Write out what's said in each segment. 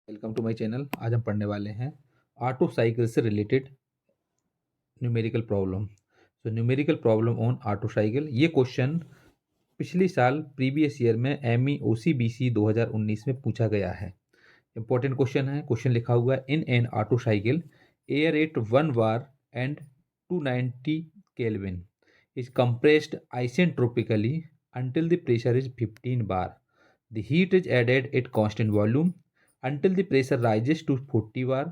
Welcome to my channel. आज हम पढ़ने वाले हैं ऑटो साइकिल से रिलेटेड न्यूमेरिकल प्रॉब्लम। तो numerical problem on auto cycle, ये क्वेश्चन पिछले साल प्रीवियस ईयर में एमई ओसीबीसी 2019 में पूछा गया है। इंपॉर्टेंट क्वेश्चन है। क्वेश्चन लिखा हुआ है, in an auto cycle air at 1 bar and 290 kelvin is compressed isentropically until the pressure is 15 bar. The heat is added at constant volume until the pressure rises to 40 bar.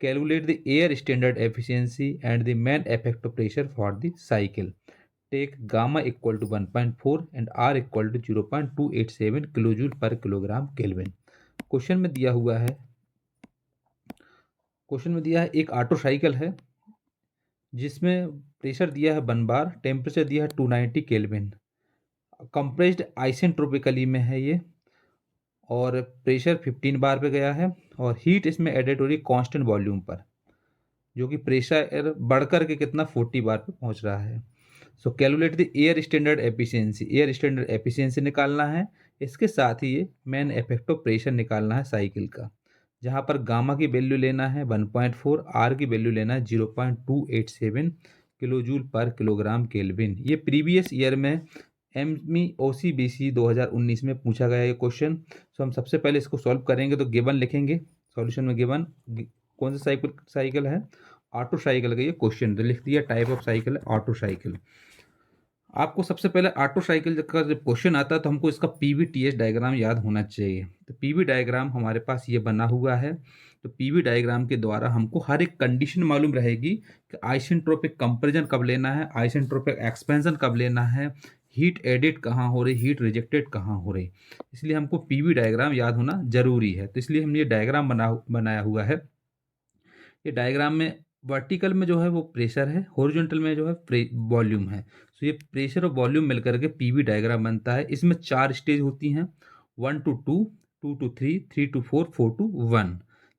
Calculate the air standard efficiency and the main effective pressure for the cycle. Take gamma equal to 1.4 and R equal to 0.287 kilojoule पर kilogram kelvin. Question में दिया है एक auto cycle है जिसमें pressure दिया है 1 बार, temperature दिया है 290 केल्विन, कंप्रेस्ड आइसेंट्रोपिकली में है ये, और प्रेशर 15 बार पे गया है, और हीट इसमें एडेड हो रही कांस्टेंट वॉल्यूम पर, जो कि प्रेशर बढ़कर के कितना 40 बार पे पहुंच रहा है। सो calculate the air standard efficiency, air standard efficiency निकालना है। इसके साथ ही ये मेन इफेक्टिव प्रेशर निकालना है साइकिल का, जहाँ पर गामा की वैल्यू लेना है 1.4, आर की वैल्यू लेना है 0.287 किलोजूल पर किलोग्राम केल्विन। ये प्रीवियस ईयर में एमई ओसीबीसी 2019 में पूछा गया ये क्वेश्चन। सो हम सबसे पहले इसको सॉल्व करेंगे। तो गिवन लिखेंगे, सॉल्यूशन में गिवन कौन सा साइकिल है, ऑटो साइकिल का ये क्वेश्चन लिख दिया। टाइप ऑफ साइकिल है ऑटो साइकिल। आपको सबसे पहले ऑटो साइकिल का जब क्वेश्चन आता है तो हमको इसका पीवीटीएस डायग्राम याद होना चाहिए। तो पीवी डायग्राम हमारे पास ये बना हुआ है। तो पीवी डायग्राम के द्वारा हमको हर एक कंडीशन मालूम रहेगी कि आइसेंट्रोपिक कंपैरिजन कब लेना है, आइसेंट्रोपिक एक्सपेंशन कब लेना है, हीट एडिट कहाँ हो रही, हीट रिजेक्टेड कहाँ हो रही। इसलिए हमको पीवी डायग्राम याद होना जरूरी है। तो इसलिए हमने ये डायग्राम बनाया हुआ है। ये डायग्राम में वर्टिकल में जो है वो प्रेशर है, हॉरिजॉन्टल में जो है वॉल्यूम है। तो ये प्रेशर और वॉल्यूम मिलकर के पीवी डायग्राम बनता है। इसमें 4 स्टेज होती हैं, 1 to 2, 2 to 3, 3 to 4, 4 to 1।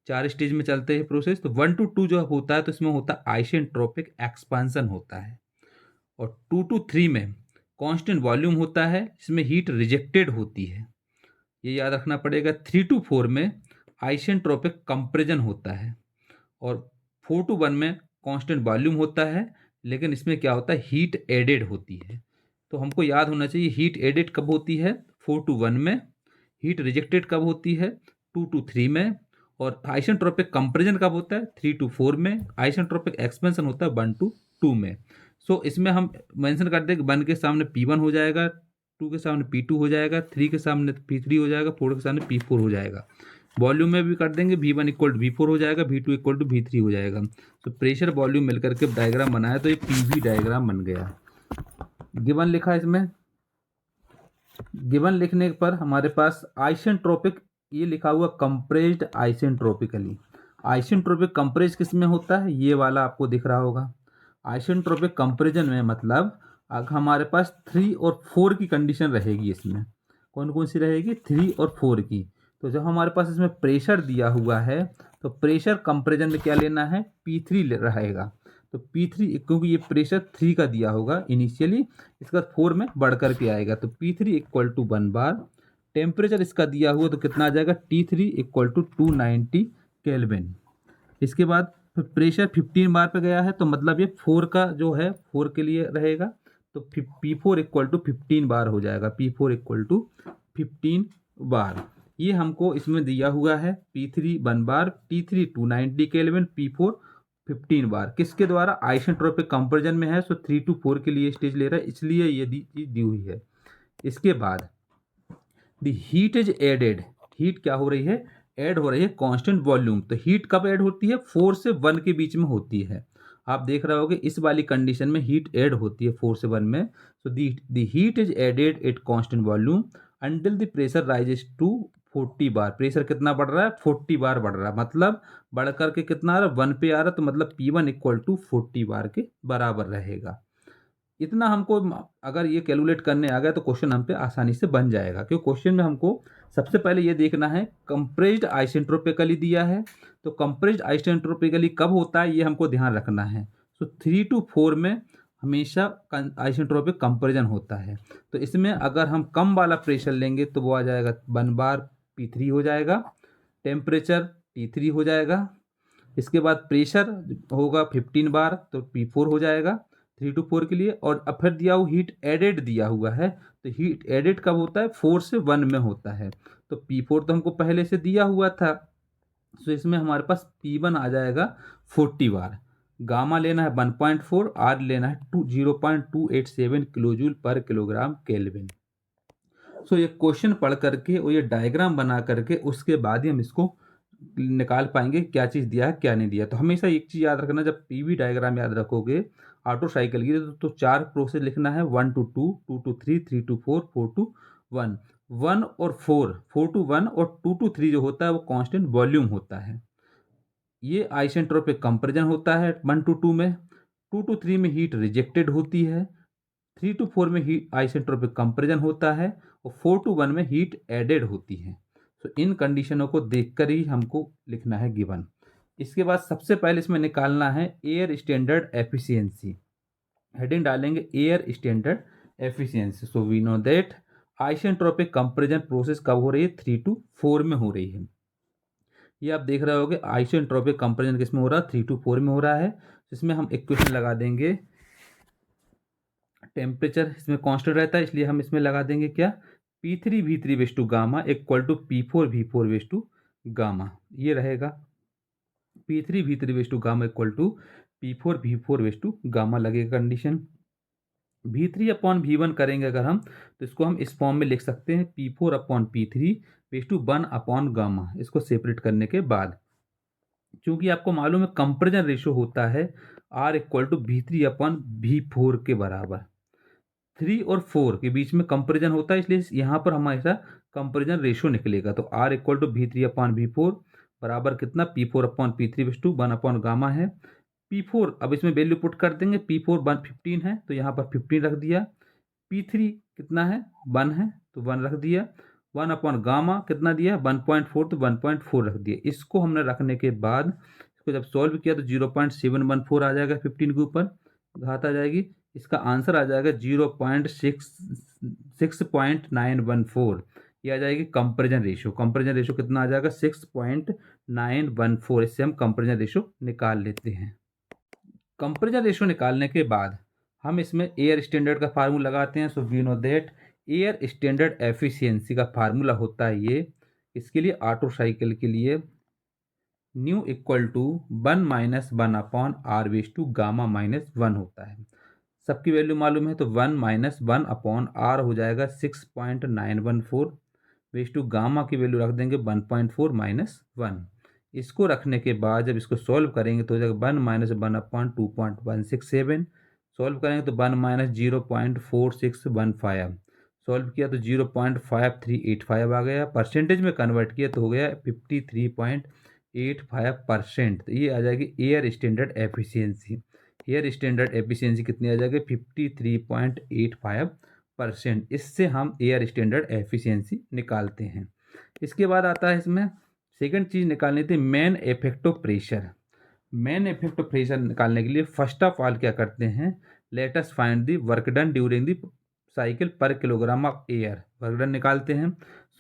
4 stage में चलते हैं प्रोसेस। तो 1 to 2 जो होता है तो इसमें होता है आइसेंट्रोपिक एक्सपांसन होता है, और 2 to 3 में कांस्टेंट वॉल्यूम होता है, इसमें हीट रिजेक्टेड होती है, ये याद रखना पड़ेगा। 3 to 4 में आइसेंट्रोपिक कंप्रेजन होता है, और 4 to 1 में कांस्टेंट वॉल्यूम होता है, लेकिन इसमें क्या होता है, हीट एडेड होती है। तो हमको याद होना चाहिए हीट एडेड कब होती है, 4 to 1 में, हीट रिजेक्टेड कब होती है, 2 to 3 में, और आइसेंट्रोपिक कंप्रेजन कब होता है, 3 to 4 में, आइसेंट्रोपिक एक्सपेंशन होता है 1 to 2 में। सो इसमें हम मेंशन कर दें कि 1 के सामने P1 हो जाएगा, 2 के सामने P2 हो जाएगा, 3 के सामने P3 हो जाएगा, 4 के सामने P4 हो जाएगा। वॉल्यूम में भी कर देंगे, V1 इक्वल टू V4 हो जाएगा, V2 इक्वल टू V3 हो जाएगा। तो प्रेशर वॉल्यूम मिलकर के डायग्राम बनाया तो ये पीवी डायग्राम बन गया। गिवन लिखा इसमें, गिवन लिखने पर हमारे पास आइसेंट्रोपिक, ये लिखा हुआ कंप्रेस्ड आइसेंट्रोपिकली। आइसेंट्रोपिक कंप्रेस किस में होता है, ये वाला आपको दिख रहा होगा। आइसेंट्रोपिक कंपेरिजन में मतलब अगर हमारे पास 3 और 4 की कंडीशन रहेगी, इसमें कौन कौन सी रहेगी, 3 और 4 की। तो जब हमारे पास इसमें प्रेशर दिया हुआ है तो प्रेशर कंपेरिजन में क्या लेना है, P3 रहेगा। तो P3 क्योंकि ये प्रेशर 3 का दिया होगा इनिशियली, इसका 4 में बढ़ कर के आएगा। तो P3 equal to 1 bar, temperature इसका दिया हुआ तो कितना आ जाएगा, T3 इक्वल टू 290 केल्विन। इसके बाद फिर प्रेशर 15 बार पे गया है, तो मतलब ये 4 का जो है 4 के लिए रहेगा। तो P4 इक्वल टू 15 बार हो जाएगा, P4 इक्वल टू 15 बार। ये हमको इसमें दिया हुआ है, P3 1 बार, T3 290 केल्विन, P4 15 बार। किसके द्वारा, आइसेंट्रोपिक कंपेरिजन में है। सो 3 to 4 के लिए स्टेज ले रहा है, इसलिए ये दी हुई है। इसके बाद the heat is added, heat क्या हो रही है, ऐड हो रही है कांस्टेंट वॉल्यूम। तो हीट कब ऐड होती है, 4 से 1 के बीच में होती है। आप देख रहे होगे इस वाली कंडीशन में हीट ऐड होती है 4 से 1 में। So the heat is added at constant volume until the pressure rises to 40 bar. Pressure कितना बढ़ रहा है, 40 बार बढ़ रहा है, मतलब बढ़ करके कितना आ रहा है, 1 पे आ रहा है। तो मतलब P1 इक्वल टू 40 बार के बराबर रहेगा। इतना हमको अगर ये कैलकुलेट करने आ गया तो क्वेश्चन हम पे आसानी से बन जाएगा, क्योंकि क्वेश्चन में हमको सबसे पहले ये देखना है कंप्रेस्ड आइसेंट्रोपिकली दिया है। तो कंप्रेस्ड आइसेंट्रोपिकली कब होता है, ये हमको ध्यान रखना है। तो 3 to 4 में हमेशा आइसेंट्रोपिक कंपेरिजन होता है। तो इसमें अगर हम कम वाला प्रेशर लेंगे तो वो आ जाएगा 1 बार, P3 हो जाएगा। टेम्परेचर T3 हो जाएगा। इसके बाद प्रेशर होगा 15 बार, तो P4 हो जाएगा 3 to 4 के लिए। और अब फिर दिया हुआ हीट एडेड दिया हुआ है, तो हीट एडेड कब होता है? 4 से 1 में होता है। तो P4 तो हमको पहले से दिया हुआ था, तो इसमें हमारे पास P1 आ जाएगा 40 बार। गामा लेना है 1.4, आर लेना है 0.287 किलोजूल पर किलोग्राम केल्विन। सो ये क्वेश्चन पढ़ करके और ये डायग्राम बना करके उसके बाद ही हम इसको निकाल पाएंगे क्या चीज़ दिया है क्या नहीं दिया। तो हमेशा एक चीज़ याद रखना, जब पीवी डायग्राम याद रखोगे ऑटो साइकिल की, तो 4 प्रोसेस लिखना है, 1 to 2, 2 to 3, 3 to 4, 4 to 1। 1 और 4 to 1 और 2 to 3 जो होता है वो कांस्टेंट वॉल्यूम होता है। ये आइसेंट्रोपिक कंपैरिजन होता है 1 to 2 में। 2 to 3 में हीट रिजेक्टेड होती है। 3 to 4 में हीट आइसेंट्रोपिक कंपैरिजन होता है और 4 to 1 में हीट एडेड होती है। तो इन कंडीशनों को देखकर ही हमको लिखना है गिवन। इसके बाद सबसे पहले इसमें निकालना है एयर स्टैंडर्ड एफिशिएंसी। हेडिंग डालेंगे air standard efficiency. So we know that isentropic comparison process कब हो रही है? 3 to 4 में हो रही है। ये आप देख रहे होगे आइसेंट्रोपिक कंपैरिजन किस में हो रहा है? 3 to 4 में हो रहा है। इसमें हम इक्वेशन लगा देंगे, टेम्परेचर इसमें कांस्टेंट रहता है इसलिए हम इसमें लगा देंगे क्या? P3 V3 raise to gamma equal to P4 V4 वेस टू गामा। ये रहेगा P3 V3 raise to gamma equal to P4 V4 वेस टू गामा लगेगा कंडीशन। V3 अपॉन V1 करेंगे अगर हम, तो इसको हम इस फॉर्म में लिख सकते हैं, P4 अपॉन P3 वेस टू 1 अपॉन गामा। इसको सेपरेट करने के बाद, क्योंकि आपको मालूम है कंपैरिजन रेशियो होता है R equal to V3 upon V4 के बराबर। 3 और 4 के बीच में कंपैरिजन होता है, इसलिए यहाँ पर हमारा कंपैरिजन रेशियो निकलेगा। तो R equal to V3 upon V4 बराबर कितना? P4 अपॉन P3 बस टू 1 अपॉन गामा है। P4 अब इसमें वैल्यू पुट कर देंगे, P4 15 है तो यहाँ पर 15 रख दिया। P3 कितना है? 1 है तो 1 रख दिया। 1 अपॉन गामा कितना दिया? 1.4 तो 1.4 रख दिया। इसको हमने रखने के बाद इसको जब सॉल्व किया तो 0.714 आ जाएगा, 15 के ऊपर घात आ जाएगी। इसका आंसर आ जाएगा 6.914। ये आ जाएगी कंपैरिजन रेशियो। कंपैरिजन रेशियो कितना आ जाएगा? 6.914। इससे हम कंपैरिजन रेशियो निकाल लेते हैं। कंपैरिजन रेशियो निकालने के बाद हम इसमें एयर स्टैंडर्ड का फार्मूला लगाते हैं। So we know that air standard efficiency का फार्मूला होता है ये, इसके लिए ऑटो साइकिल के लिए nu equal to 1 minus 1 upon R raise to gamma minus 1 होता है। सबकी वैल्यू मालूम है तो 1 माइनस 1 अपॉन आर हो जाएगा 6.914 वेस टू गामा की वैल्यू रख देंगे 1.4 माइनस 1। इसको रखने के बाद जब इसको सॉल्व करेंगे तो हो जाएगा 1 माइनस 1 अपॉन 2.167। सॉल्व करेंगे तो 1 माइनस 0.4615। सॉल्व किया तो 0.5385 आ गया। परसेंटेज में कन्वर्ट किया तो हो गया 53.85%। तो ये आ जाएगी air standard efficiency. Air standard efficiency कितनी आ जाएगी? 53.85%। इससे हम एयर स्टैंडर्ड एफिशिएंसी निकालते हैं। इसके बाद आता है इसमें सेकंड चीज़ निकालनी थी, main effect of pressure. Main effect of pressure निकालने के लिए फर्स्ट ऑफ ऑल क्या करते हैं? Let us find the work done during the cycle per kilogram of air. Work done निकालते हैं।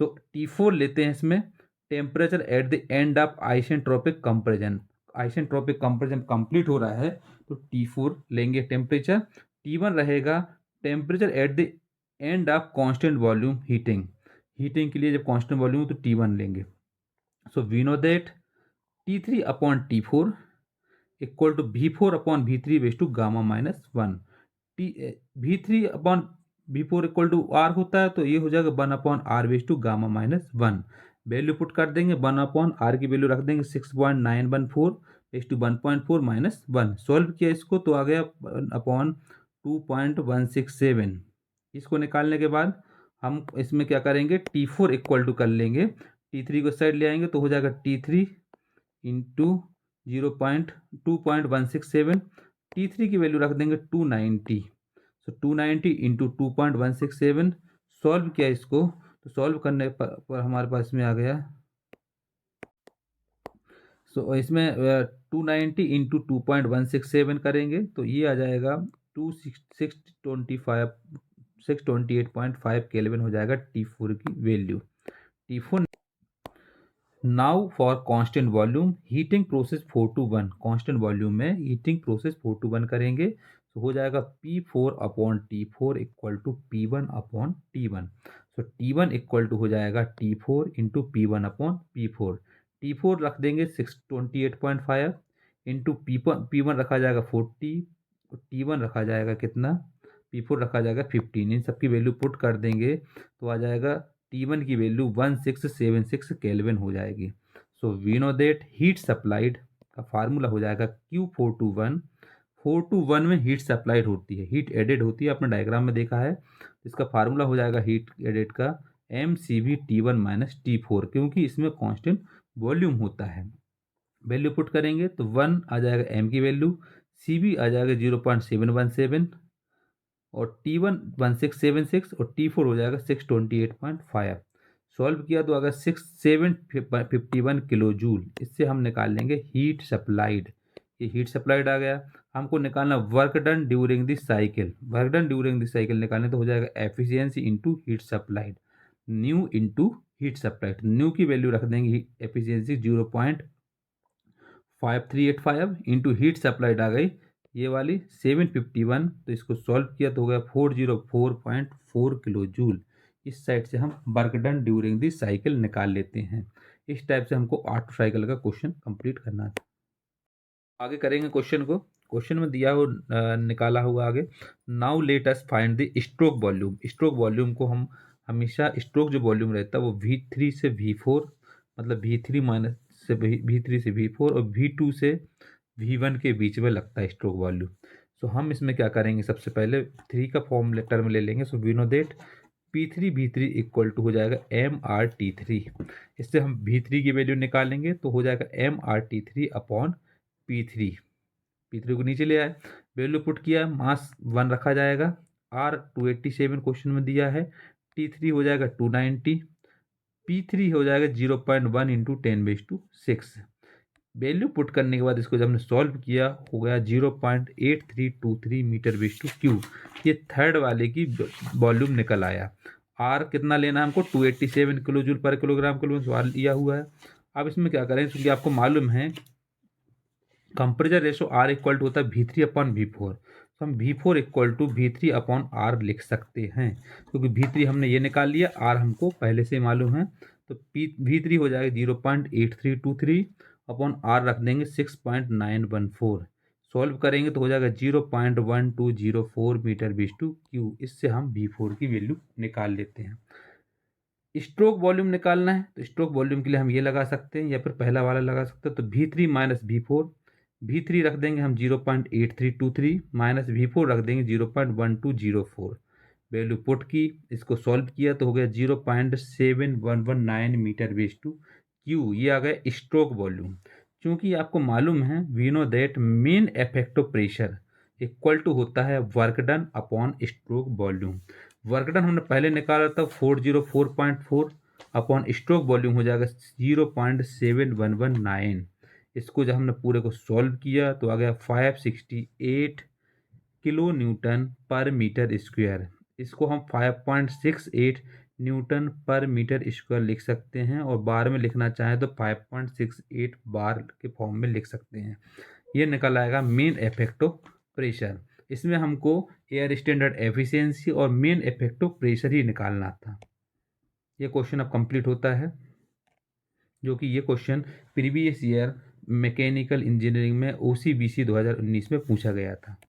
सो T4 लेते हैं इसमें, temperature at the end of isentropic comparison. Isentropic comparison complete हो रहा है तो T4 लेंगे टेम्परेचर। T1 रहेगा temperature at the end of constant volume heating. Heating के लिए जब कांस्टेंट वॉल्यूम तो T1 लेंगे। So we know that T3 upon T4 equal to V4 upon V3 raise to gamma minus 1। V3 upon V4 equal to R होता है तो ये हो जाएगा 1 upon R raise to gamma minus 1। Value put कर देंगे, 1 upon R की value रख देंगे 6.914 वेस टू 1.4 माइनस 1। सॉल्व किया इसको तो आ गया अपॉन 2.167। इसको निकालने के बाद हम इसमें क्या करेंगे? T4 इक्वल टू कर लेंगे, T3 को साइड ले आएंगे तो हो जाएगा T3 इंटू 2.167। T3 की वैल्यू रख देंगे 290। सो 290 इंटू 2.167। सॉल्व किया इसको तो सॉल्व करने पर हमारे पास में आ गया। सो इसमें 290 इंटू 2.167 करेंगे तो ये आ जाएगा 628.5 केल्विन हो जाएगा T4 की value. T4 now for constant volume heating process 4:1, constant volume में हीटिंग प्रोसेस 4:1 करेंगे तो हो जाएगा P4/T4 equal to P1/T1। So T1 equal to हो जाएगा T4 इंटू P1/P4। T4 रख देंगे 628.5 इंटू P1 रखा जाएगा 40, T1 रखा जाएगा कितना, P4 रखा जाएगा 15। इन सबकी वैल्यू पुट कर देंगे तो आ जाएगा T1 की वैल्यू 1676 केल्विन हो जाएगी। So we know that heat supplied का फार्मूला हो जाएगा Q421। 4:1 में हीट सप्लाइड होती है, हीट एडेड होती है, आपने डायग्राम में देखा है। इसका फार्मूला हो जाएगा हीट एडेड का mCV T1 माइनस T4, क्योंकि इसमें कांस्टेंट वॉल्यूम होता है। वैल्यू पुट करेंगे तो 1 आ जाएगा m की वैल्यू, CV आ जाएगा 0.717 और T1 1676 और T4 हो जाएगा 628.5। सॉल्व किया तो अगर 6751 किलो जूल। इससे हम निकाल लेंगे हीट सप्लाइड। ये हीट सप्लाइड आ गया। हमको निकालना work done during the cycle. Work done during the cycle निकालने तो हो जाएगा efficiency into heat supplied, new into heat supplied. New की वैल्यू रख देंगे एफिशिएंसी 0.5385 इंटू हीट सप्लाइड आ गई ये वाली 751। तो इसको सॉल्व किया तो हो गया 404.4 किलो जूल। इस साइड से हम work done during the cycle निकाल लेते हैं। इस टाइप से हमको ऑटो साइकिल का क्वेश्चन कंप्लीट करना था। आगे करेंगे क्वेश्चन को। क्वेश्चन में दिया हो निकाला हुआ आगे, now let us find the stroke volume. Stroke volume को हम हमेशा स्ट्रोक जो वॉल्यूम रहता है वो V3 से V4, मतलब V3 माइनस से V3 से V4 और V2 से V1 के बीच में लगता है स्ट्रोक वॉल्यूम। सो हम इसमें क्या करेंगे, सबसे पहले 3 का फॉर्म लेटर में ले लेंगे। So we know that P3 V3 equal to हो जाएगा MRT3। इससे हम V3 की वैल्यू निकालेंगे तो हो जाएगा MRT3 अपॉन P3। P3 को नीचे ले आए, वैल्यू पुट किया, मास 1 रखा जाएगा, R 287 क्वेश्चन में दिया है, T3 हो जाएगा 290, P3 हो जाएगा 0.1 इंटू 10⁻6। वैल्यू पुट करने के बाद इसको जब हमने सॉल्व किया हो गया 0.8323 मीटर बेस टू क्यूब। ये थर्ड वाले की वॉल्यूम निकल आया। आर कितना लेना है हमको, 287 किलो जूल पर किलोग्राम सवाल लिया हुआ है। अब इसमें क्या करें, क्योंकि आपको मालूम है comparator ratio R equal to होता है V3/V4। तो हम V4 इक्वल टू V3/R लिख सकते हैं, क्योंकि V3 हमने ये निकाल लिया, R हमको पहले से मालूम है। तो V3 हो जाएगा 0.8323 अपॉन R रख देंगे 6.914। सॉल्व करेंगे तो हो जाएगा 0.1204 मीटर बेस टू क्यू। इससे हम V4 की वैल्यू निकाल लेते हैं। स्ट्रोक वॉल्यूम निकालना है तो स्ट्रोक वॉल्यूम के लिए हम ये लगा सकते हैं या फिर पहला वाला लगा सकते हैं। तो V3 माइनस V4, V3 रख देंगे हम 0.8323 माइनस V4 रख देंगे 0.1204। वैल्यू पुट की, इसको सॉल्व किया तो हो गया 0.7119 मीटर बेस टू क्यू। ये आ गया स्ट्रोक वॉल्यूम। क्योंकि आपको मालूम है we know that mean effective pressure equal to होता है work done upon stroke volume. Work done हमने पहले निकाला था 404.4 अपॉन स्ट्रोक वॉल्यूम हो जाएगा 0.7119। इसको जब हमने पूरे को सॉल्व किया तो आ गया 568 किलो न्यूटन पर मीटर स्क्वायर। इसको हम 5.68 न्यूटन पर मीटर स्क्वायर लिख सकते हैं, और बार में लिखना चाहें तो 5.68 बार के फॉर्म में लिख सकते हैं। ये निकल आएगा मेन इफेक्टिव प्रेशर। इसमें हमको एयर स्टैंडर्ड एफिशिएंसी और मेन इफेक्टिव प्रेशर ही निकालना था। ये क्वेश्चन अब कंप्लीट होता है, जो कि ये question previous year mechanical engineering में OCBC 2019 में पूछा गया था।